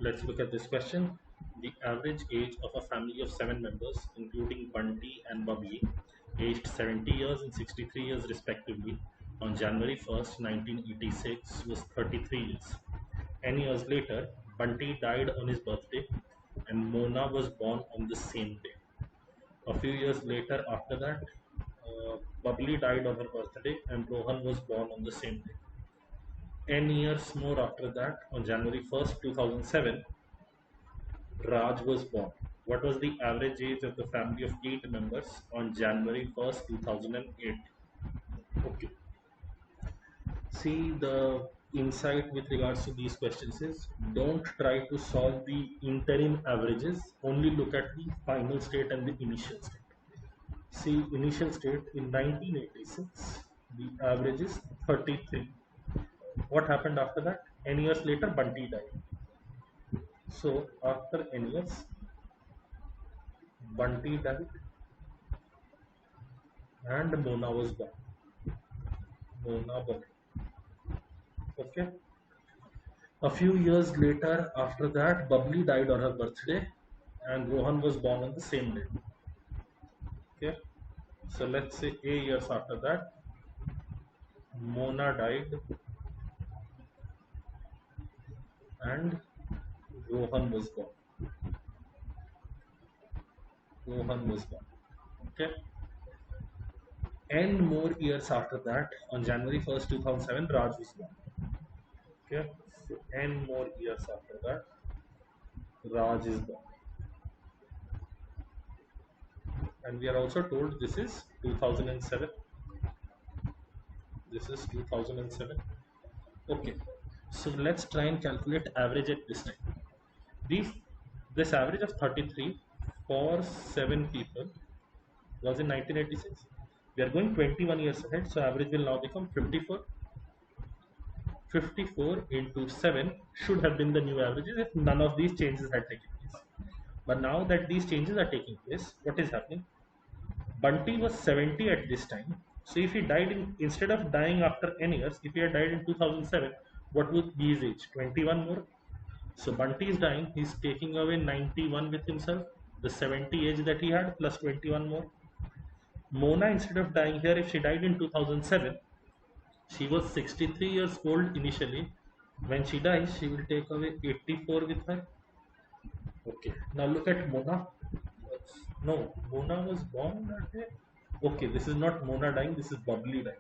Let's look at this question. The average age of a family of 7 members, including Bunty and Bubbly, aged 70 years and 63 years respectively, on January 1st, 1986, was 33 years. 10 years later, Bunty died on his birthday, and Mona was born on the same day. A few years later, after that, Bubbly died on her birthday, and Rohan was born on the same day. 10 years more after that, on January 1st, 2007, Raj was born. What was the average age of the family of 8 members on January 1st, 2008? Okay. See, the insight with regards to these questions is don't try to solve the interim averages, only look at the final state and the initial state. See, initial state in 1986, the average is 33. What happened after that? N years later, Bunty died. So, after N years, Bunty died and Mona was born. Mona born. Okay. A few years later, after that, Bubbly died on her birthday, and Rohan was born on the same day. Okay. So let's say 8 years after that, Mona died, and Rohan was born. Rohan was born. Okay. N more years after that, on January 1st, 2007, Raj was born. Okay. So N more years after that, Raj is born. And we are also told this is 2007. This is 2007. Okay, so let's try and calculate average at this time. These this average of 33 for 7 people was in 1986. We are going 21 years ahead, so average will now become 54. 54 into 7 should have been the new averages if none of these changes had taken place. But now that these changes are taking place, what is happening? Bunty was 70 at this time. So if he died instead of dying after n years, if he had died in 2007, what would be his age? 21 more. So Bunty is dying. He's taking away 91 with himself, the 70 age that he had plus 21 more. Mona, instead of dying here, if she died in 2007, she was 63 years old initially. When she dies, she will take away 84 with her. Okay. Now look at Mona. No, Mona was born that day. Okay, this is not Mona dying, this is Bubbly dying.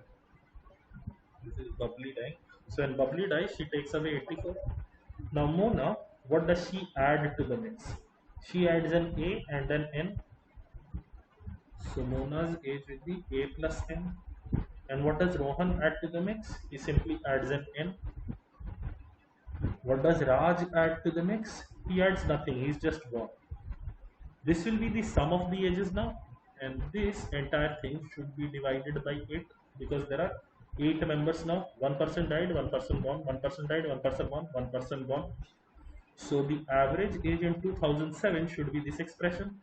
This is Bubbly dying. So when Bubbly dies, she takes away 84. Now Mona, what does she add to the mix? She adds an A and an N. So Mona's age will be A plus N. And what does Rohan add to the mix? He simply adds an N. What does Raj add to the mix? He adds nothing, he's just born. This will be the sum of the ages now, and this entire thing should be divided by 8 because there are 8 members now. One person died, one person born, one person died, one person born, one person born. So the average age in 2007 should be this expression.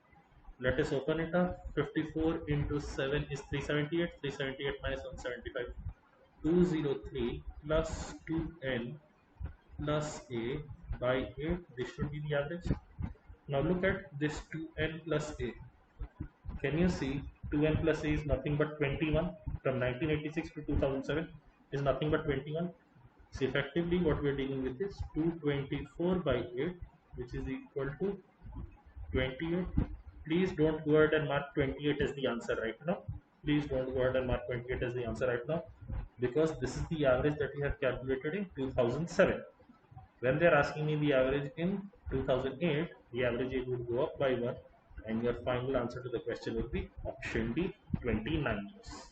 Let us open it up. 54 into 7 is 378. 378 minus 175. 203 plus 2n plus a by 8. This should be the average. Now look at this 2n plus a. Can you see 2n plus a is nothing but 21 from 1986 to 2007 is nothing but 21. So effectively what we are dealing with is 224 by 8 which is equal to 28. Please don't go ahead and mark 28 as the answer right now. Please don't go ahead and mark 28 as the answer right now because this is the average that we have calculated in 2007. When they are asking me the average in 2008, the average age would go up by 1 and your final answer to the question will be option D, 29 years.